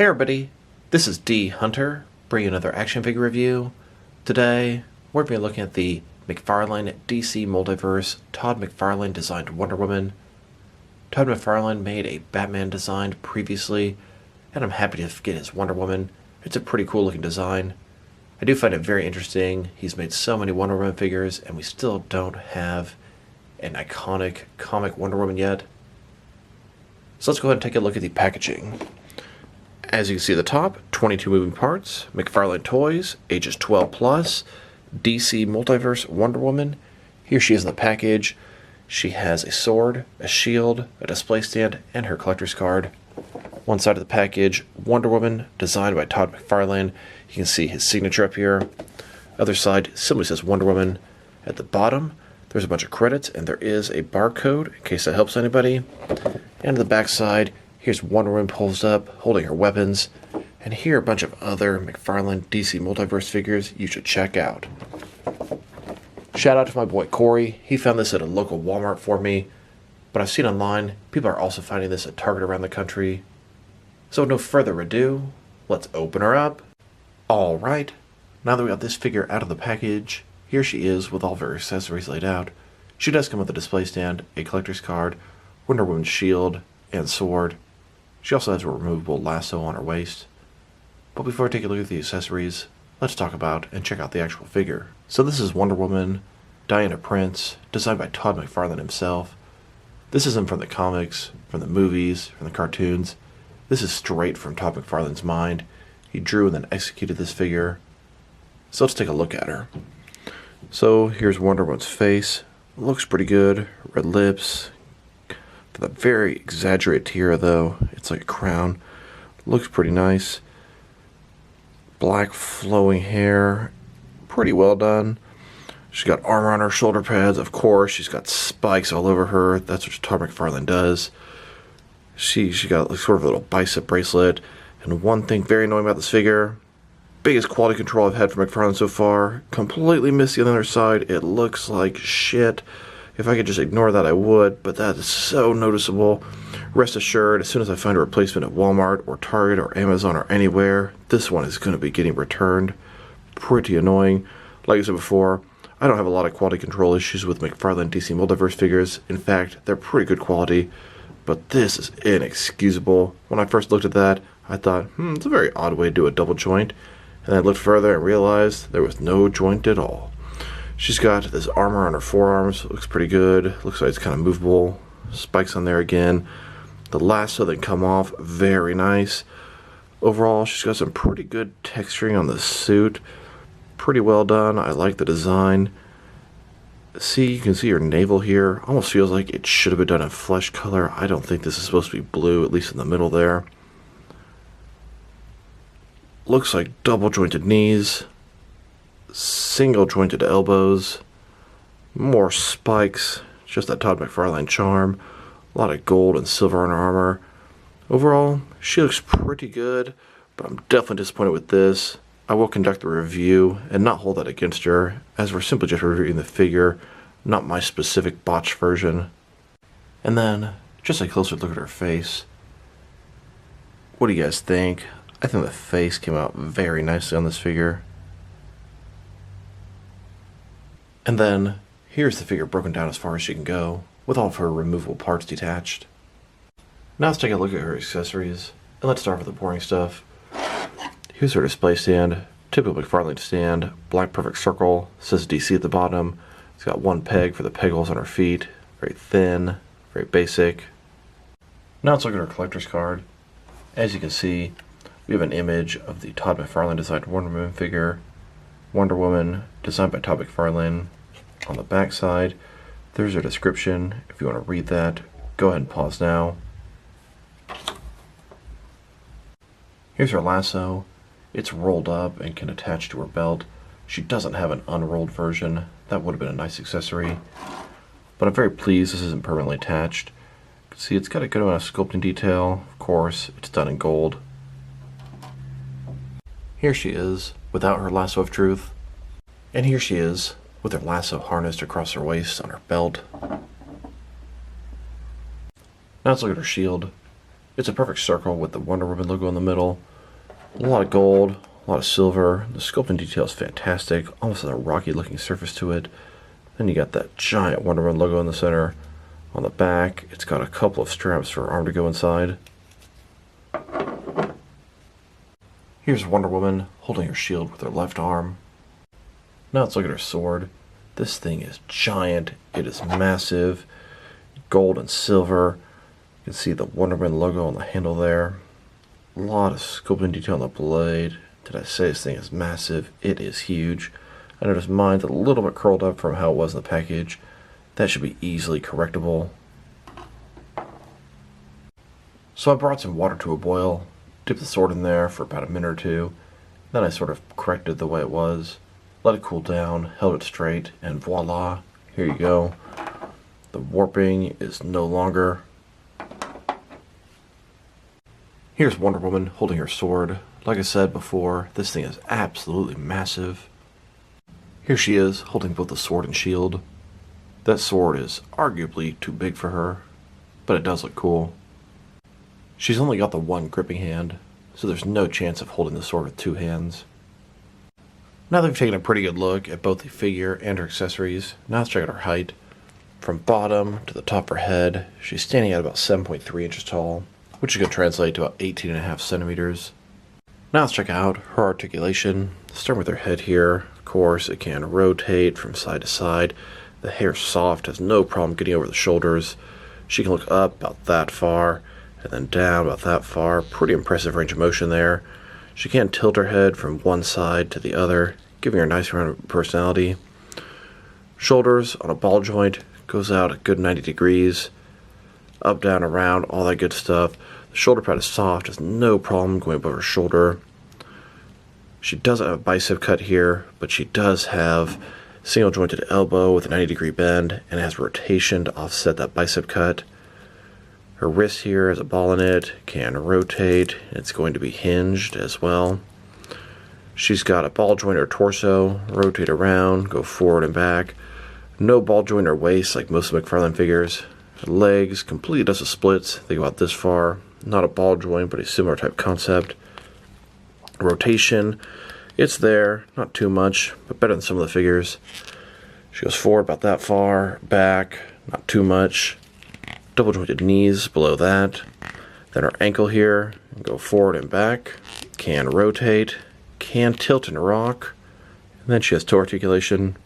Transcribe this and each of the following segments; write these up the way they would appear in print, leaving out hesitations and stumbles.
Hey everybody, this is D Hunter, bringing another action figure review. Today, we're going to be looking at the McFarlane DC Multiverse Todd McFarlane designed Wonder Woman. Todd McFarlane made a Batman design previously, and I'm happy to get his Wonder Woman. It's a pretty cool looking design. I do find it very interesting. He's made so many Wonder Woman figures, and we still don't have an iconic comic Wonder Woman yet. So let's go ahead and take a look at the packaging. As you can see at the top, 22 moving parts, McFarlane Toys, ages 12 plus, DC Multiverse Wonder Woman. Here she is in the package. She has a sword, a shield, a display stand, and her collector's card. One side of the package, Wonder Woman, designed by Todd McFarlane. You can see his signature up here. Other side simply says Wonder Woman. At the bottom, there's a bunch of credits, and there is a barcode, in case that helps anybody. And the back side, here's Wonder Woman posed up, holding her weapons. And here are a bunch of other McFarlane DC Multiverse figures you should check out. Shout out to my boy Corey. He found this at a local Walmart for me. But I've seen online, people are also finding this at Target around the country. So with no further ado, let's open her up. Alright, now that we got this figure out of the package, here she is with all of her accessories laid out. She does come with a display stand, a collector's card, Wonder Woman's shield, and sword. She also has a removable lasso on her waist. But before I take a look at the accessories, let's talk about and check out the actual figure. So this is Wonder Woman, Diana Prince, designed by Todd McFarlane himself. This isn't from the comics, from the movies, from the cartoons. This is straight from Todd McFarlane's mind. He drew and then executed this figure. So let's take a look at her. So here's Wonder Woman's face. Looks pretty good. Red lips. The very exaggerated tiara though. It's like a crown. Looks pretty nice. Black flowing hair. Pretty well done. She's got armor on her shoulder pads, of course. She's got spikes all over her. That's what Todd McFarlane does. She got like sort of a little bicep bracelet. And one thing very annoying about this figure, biggest quality control I've had from McFarlane so far, completely missed the other side. It looks like shit. If I could just ignore that, I would, but that is so noticeable. Rest assured, as soon as I find a replacement at Walmart or Target or Amazon or anywhere, this one is going to be getting returned. Pretty annoying. Like I said before, I don't have a lot of quality control issues with McFarlane DC Multiverse figures. In fact, they're pretty good quality, but this is inexcusable. When I first looked at that, I thought, it's a very odd way to do a double joint. And I looked further and realized there was no joint at all. She's got this armor on her forearms. Looks pretty good. Looks like it's kind of movable. Spikes on there again. The lasso that come off, very nice. Overall, she's got some pretty good texturing on the suit. Pretty well done. I like the design. See, you can see her navel here. Almost feels like it should have been done in flesh color. I don't think this is supposed to be blue, at least in the middle there. Looks like double jointed knees, single jointed elbows, more spikes, just that Todd McFarlane charm, a lot of gold and silver on her armor. Overall, she looks pretty good, but I'm definitely disappointed with this. I will conduct the review and not hold that against her, as we're simply just reviewing the figure, not my specific botched version. And then, just a closer look at her face. What do you guys think? I think the face came out very nicely on this figure. And then, here's the figure broken down as far as she can go, with all of her removable parts detached. Now let's take a look at her accessories, and let's start with the boring stuff. Here's her display stand, typical McFarlane stand, black perfect circle, says DC at the bottom. It's got one peg for the peg holes on her feet, very thin, very basic. Now let's look at her collector's card. As you can see, we have an image of the Todd McFarlane designed Wonder Woman figure. Wonder Woman, designed by Todd McFarlane. On the back side, there's her description. If you want to read that, go ahead and pause now. Here's her lasso. It's rolled up and can attach to her belt. She doesn't have an unrolled version. That would have been a nice accessory. But I'm very pleased this isn't permanently attached. You can see it's got a good amount of sculpting detail. Of course, it's done in gold. Here she is, without her lasso of truth. And here she is, with her lasso harnessed across her waist on her belt. Now let's look at her shield. It's a perfect circle with the Wonder Woman logo in the middle. A lot of gold, a lot of silver. The sculpting detail is fantastic, almost has a rocky looking surface to it. Then you got that giant Wonder Woman logo in the center. On the back, it's got a couple of straps for her arm to go inside. Here's Wonder Woman holding her shield with her left arm. Now let's look at her sword. This thing is giant. It is massive. Gold and silver. You can see the Wonder Woman logo on the handle there. A lot of sculpting detail on the blade. Did I say this thing is massive? It is huge. I noticed mine's a little bit curled up from how it was in the package. That should be easily correctable. So I brought some water to a boil, dipped the sword in there for about a minute or two, then I sort of corrected the way it was, let it cool down, held it straight, and voila, here you go. The warping is no longer. Here's Wonder Woman holding her sword. Like I said before, this thing is absolutely massive. Here she is, holding both the sword and shield. That sword is arguably too big for her, but it does look cool. She's only got the one gripping hand, so there's no chance of holding the sword with two hands. Now that we've taken a pretty good look at both the figure and her accessories, now let's check out her height. From bottom to the top of her head, she's standing at about 7.3 inches tall, which is going to translate to about 18.5 centimeters. Now let's check out her articulation. Starting with her head here, of course, it can rotate from side to side. The hair's soft, has no problem getting over the shoulders. She can look up about that far, and then down about that far. Pretty impressive range of motion there. She can tilt her head from one side to the other, giving her a nice round of personality. Shoulders on a ball joint, goes out a good 90 degrees. Up, down, around, all that good stuff. The shoulder pad is soft, has no problem going above her shoulder. She doesn't have a bicep cut here, but she does have single jointed elbow with a 90-degree bend, and has rotation to offset that bicep cut. Her wrist here has a ball in it, can rotate, and it's going to be hinged as well. She's got a ball joint in her torso, rotate around, go forward and back. No ball joint in her waist like most of McFarlane figures. Her legs completely does the splits, they go out this far. Not a ball joint, but a similar type concept. Rotation, it's there, not too much, but better than some of the figures. She goes forward about that far, back, not too much. Double jointed knees below that. Then her ankle here, go forward and back. Can rotate, can tilt and rock. And then she has toe articulation.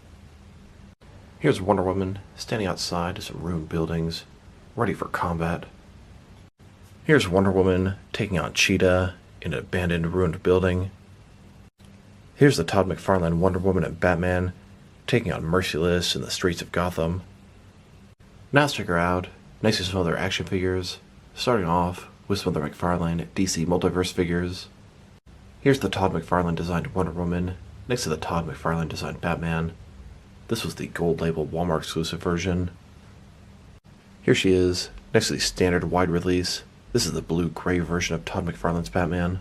Here's Wonder Woman standing outside of some ruined buildings, ready for combat. Here's Wonder Woman taking on Cheetah in an abandoned ruined building. Here's the Todd McFarlane Wonder Woman and Batman taking on Merciless in the streets of Gotham. Now let's check her out next to some other action figures, starting off with some other McFarlane DC Multiverse figures. Here's the Todd McFarlane designed Wonder Woman next to the Todd McFarlane designed Batman. This was the gold label Walmart exclusive version. Here she is next to the standard wide release. This is the blue-gray version of Todd McFarlane's Batman.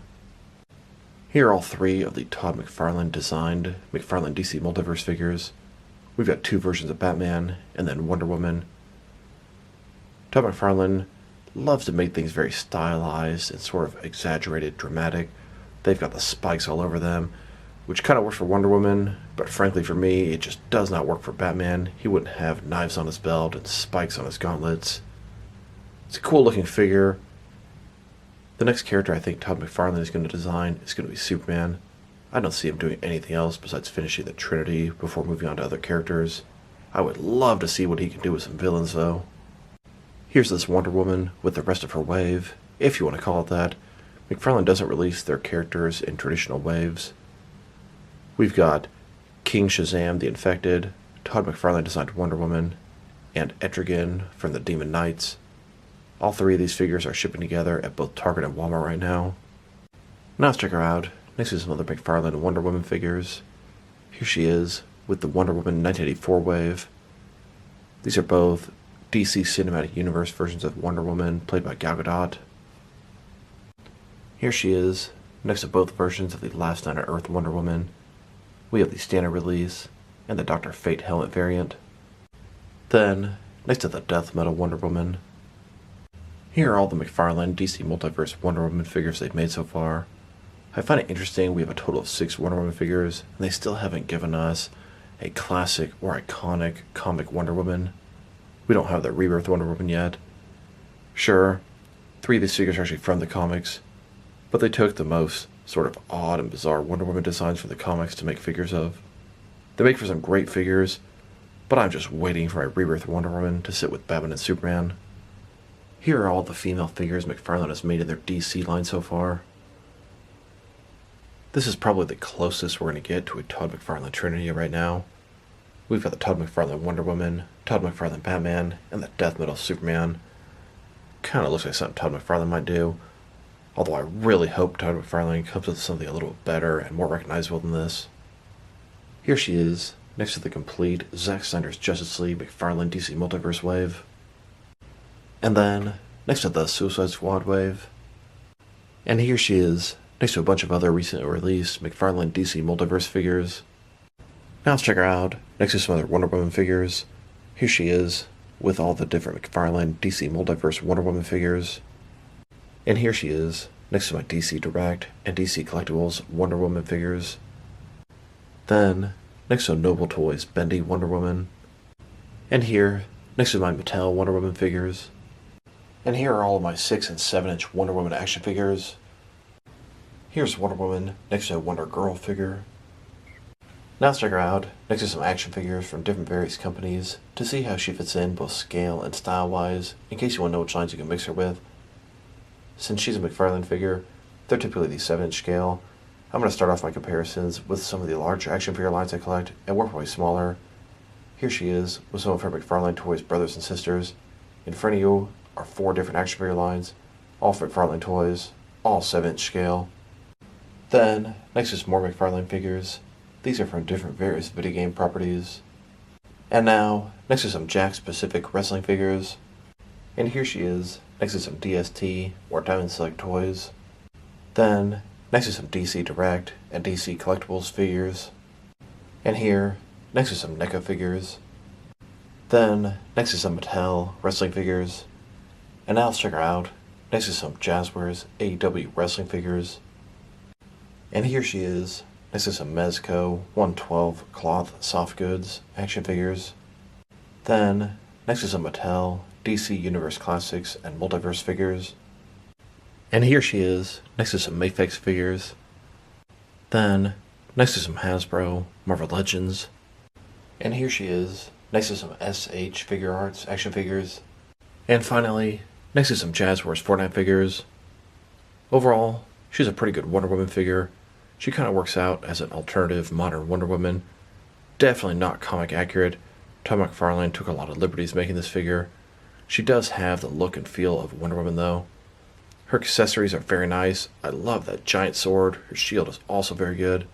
Here are all three of the Todd McFarlane designed McFarlane DC Multiverse figures. We've got two versions of Batman and then Wonder Woman. Todd McFarlane loves to make things very stylized and sort of exaggerated, dramatic. They've got the spikes all over them, which kind of works for Wonder Woman, but frankly for me, it just does not work for Batman. He wouldn't have knives on his belt and spikes on his gauntlets. It's a cool looking figure. The next character I think Todd McFarlane is going to design is going to be Superman. I don't see him doing anything else besides finishing the Trinity before moving on to other characters. I would love to see what he can do with some villains though. Here's this Wonder Woman with the rest of her wave, if you want to call it that. McFarlane doesn't release their characters in traditional waves. We've got King Shazam the Infected, Todd McFarlane designed Wonder Woman, and Etrigan from the Demon Knights. All three of these figures are shipping together at both Target and Walmart right now. Now let's check her out next to some other McFarlane Wonder Woman figures. Here she is with the Wonder Woman 1984 wave. These are both DC Cinematic Universe versions of Wonder Woman played by Gal Gadot. Here she is next to both versions of the Last Night on Earth Wonder Woman. We have the standard release and the Dr. Fate helmet variant. Then, next to the Death Metal Wonder Woman. Here are all the McFarlane DC Multiverse Wonder Woman figures they've made so far. I find it interesting we have a total of 6 Wonder Woman figures, and they still haven't given us a classic or iconic comic Wonder Woman. We don't have the Rebirth Wonder Woman yet. Sure, 3 of these figures are actually from the comics, but they took the most sort of odd and bizarre Wonder Woman designs from the comics to make figures of. They make for some great figures, but I'm just waiting for my Rebirth Wonder Woman to sit with Batman and Superman. Here are all the female figures McFarlane has made in their DC line so far. This is probably the closest we're going to get to a Todd McFarlane Trinity right now. We've got the Todd McFarlane Wonder Woman, Todd McFarlane Batman, and the Death Metal Superman. Kinda looks like something Todd McFarlane might do, although I really hope Todd McFarlane comes with something a little better and more recognizable than this. Here she is, next to the complete Zack Snyder's Justice League McFarlane DC Multiverse wave. And then, next to the Suicide Squad wave. And here she is, next to a bunch of other recently released McFarlane DC Multiverse figures. Now let's check her out, next to some other Wonder Woman figures. Here she is, with all the different McFarlane DC Multiverse Wonder Woman figures. And here she is, next to my DC Direct and DC Collectibles Wonder Woman figures. Then, next to Noble Toys Bendy Wonder Woman. And here, next to my Mattel Wonder Woman figures. And here are all of my 6 and 7 inch Wonder Woman action figures. Here's Wonder Woman next to a Wonder Girl figure. Now let's check her out next to some action figures from different various companies to see how she fits in both scale and style wise, in case you want to know which lines you can mix her with. Since she's a McFarlane figure, they're typically the 7 inch scale. I'm going to start off my comparisons with some of the larger action figure lines I collect and work my way smaller. Here she is with some of her McFarlane Toys brothers and sisters. In front of you are 4 different action figure lines, all McFarlane Toys, all 7 inch scale. Then, next is more McFarlane figures. These are from different various video game properties. And now, next is some Jakks Pacific wrestling figures. And here she is, next to some DST or Diamond Select toys. Then, next to some DC Direct and DC Collectibles figures. And here, next to some NECA figures. Then, next to some Mattel wrestling figures. And now let's check her out, next to some Jazzwares AEW wrestling figures. And here she is, next to some Mezco 112 cloth soft goods action figures. Then, next to some Mattel DC Universe Classics and Multiverse figures. And here she is, next to some Mafex figures. Then, next to some Hasbro Marvel Legends. And here she is, next to some SH Figure Arts action figures. And finally, next to some Jazzwares Fortnite figures. Overall, she's a pretty good Wonder Woman figure. She kind of works out as an alternative modern Wonder Woman. Definitely not comic accurate. Todd McFarlane took a lot of liberties making this figure. She does have the look and feel of Wonder Woman though. Her accessories are very nice. I love that giant sword. Her shield is also very good.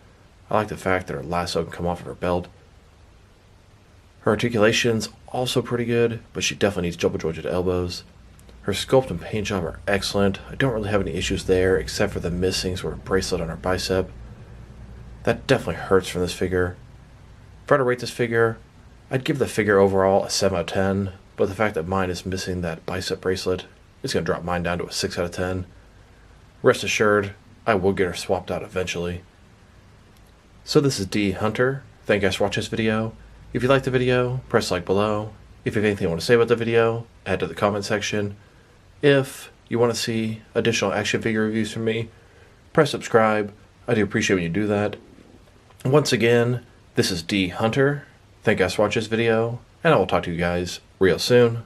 I like the fact that her lasso can come off of her belt. Her articulation's also pretty good, but she definitely needs double jointed elbows. Her sculpt and paint job are excellent. I don't really have any issues there, except for the missing sort of bracelet on her bicep. That definitely hurts from this figure. If I were to rate this figure, I'd give the figure overall a 7 out of 10, but the fact that mine is missing that bicep bracelet is going to drop mine down to a 6 out of 10. Rest assured, I will get her swapped out eventually. So this is D Hunter. Thank you guys for watching this video. If you liked the video, press like below. If you have anything you want to say about the video, add to the comment section. If you want to see additional action figure reviews from me, press subscribe. I do appreciate when you do that. Once again, this is D Hunter. Thank you guys for watching this video, and I will talk to you guys real soon.